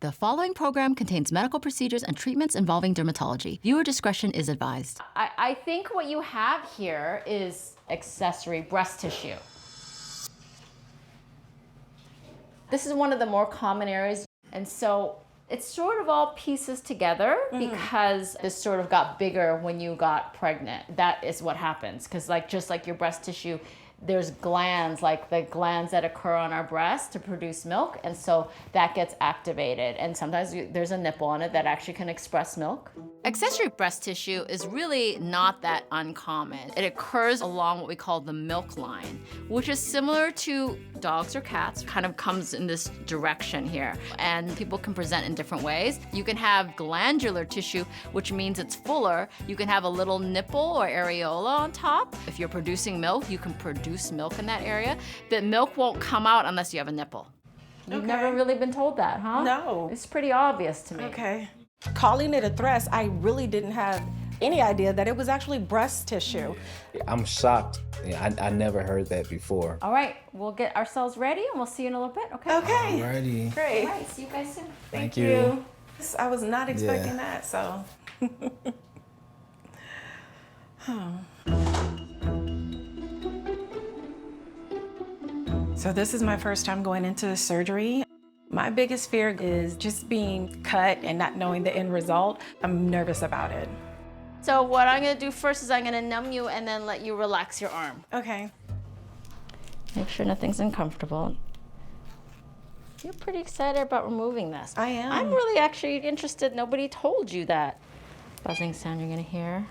The following program contains medical procedures and treatments involving dermatology. Viewer discretion is advised. I think what you have here is accessory breast tissue. This is one of the more common areas, and so it's sort of all pieces together because this sort of got bigger when you got pregnant. That is what happens, because just like your breast tissue, there's glands, like the glands that occur on our breast to produce milk, and so that gets activated, and sometimes there's a nipple on it that actually can express milk. Accessory breast tissue is really not that uncommon. It occurs along what we call the milk line, which is similar to dogs or cats, kind of comes in this direction here, and people can present in different ways. You can have glandular tissue, which means it's fuller. You can have a little nipple or areola on top. If you're producing milk, you can produce milk in that area, but milk won't come out unless you have a nipple. You've never really been told that, huh? No. It's pretty obvious to me. Okay. Calling it a thrust, I really didn't have any idea that it was actually breast tissue. I'm shocked. I never heard that before. All right, we'll get ourselves ready and we'll see you in a little bit, okay? Okay. Alrighty. Great. All right, see you guys soon. Thank you. I was not expecting that, so. So this is my first time going into surgery. My biggest fear is just being cut and not knowing the end result. I'm nervous about it. So what I'm gonna do first is I'm gonna numb you and then let you relax your arm. Okay. Make sure nothing's uncomfortable. You're pretty excited about removing this. I am. I'm really actually interested. Nobody told you that. Buzzing sound you're gonna hear.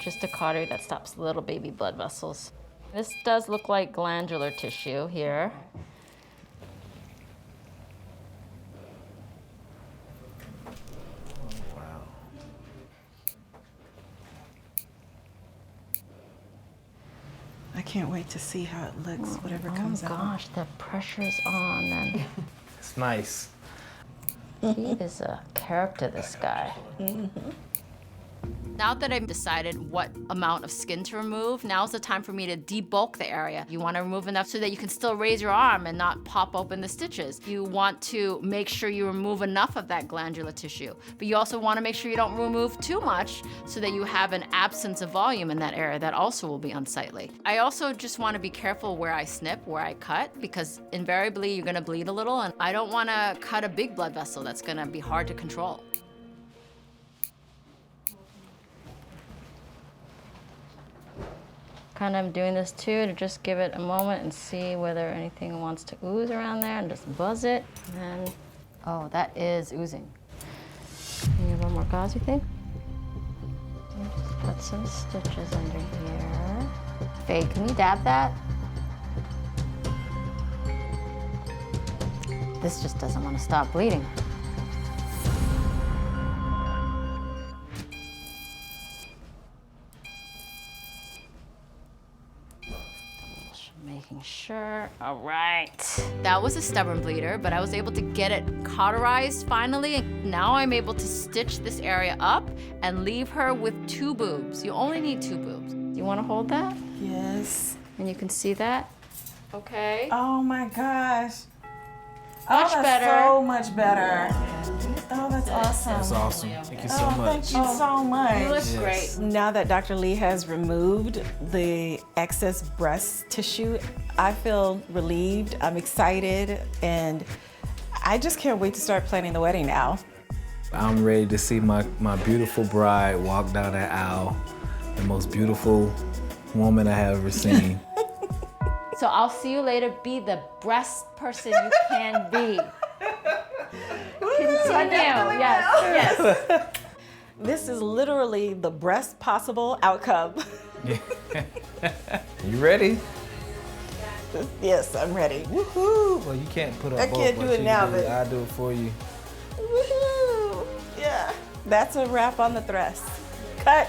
Just a cautery that stops little baby blood vessels. This does look like glandular tissue here. Wow. I can't wait to see how it looks, whatever comes out. Oh gosh, the pressure's on then. It's nice. He is a character, this guy. Now that I've decided what amount of skin to remove, now's the time for me to debulk the area. You want to remove enough so that you can still raise your arm and not pop open the stitches. You want to make sure you remove enough of that glandular tissue, but you also want to make sure you don't remove too much so that you have an absence of volume in that area. That also will be unsightly. I also just want to be careful where I snip, where I cut, because invariably you're going to bleed a little, and I don't want to cut a big blood vessel that's going to be hard to control. Kind of doing this too to just give it a moment and see whether anything wants to ooze around there, and just buzz it. And then, oh, that is oozing. You need a little more gauze, you think? Just put some stitches under here. Faye, can you dab that? This just doesn't want to stop bleeding. Making sure. All right. That was a stubborn bleeder, but I was able to get it cauterized finally. And now I'm able to stitch this area up and leave her with 2 boobs. You only need 2 boobs. Do you want to hold that? Yes. And you can see that? Okay. Oh my gosh. Much that's better. So much better. Oh, that's awesome. That's awesome. Thank you so much. Thank you so much. You look great. Now that Dr. Lee has removed the excess breast tissue, I feel relieved, I'm excited, and I just can't wait to start planning the wedding now. I'm ready to see my beautiful bride walk down that aisle, the most beautiful woman I have ever seen. So I'll see you later. Be the breast person you can be. Continue. Yes. This is literally the best possible outcome. You ready? Yes, I'm ready. Woohoo! Well, you can't put up I both, can't do but it you now, can but- I'll do it for you. Woohoo! Yeah. That's a wrap on the thrust. Cut.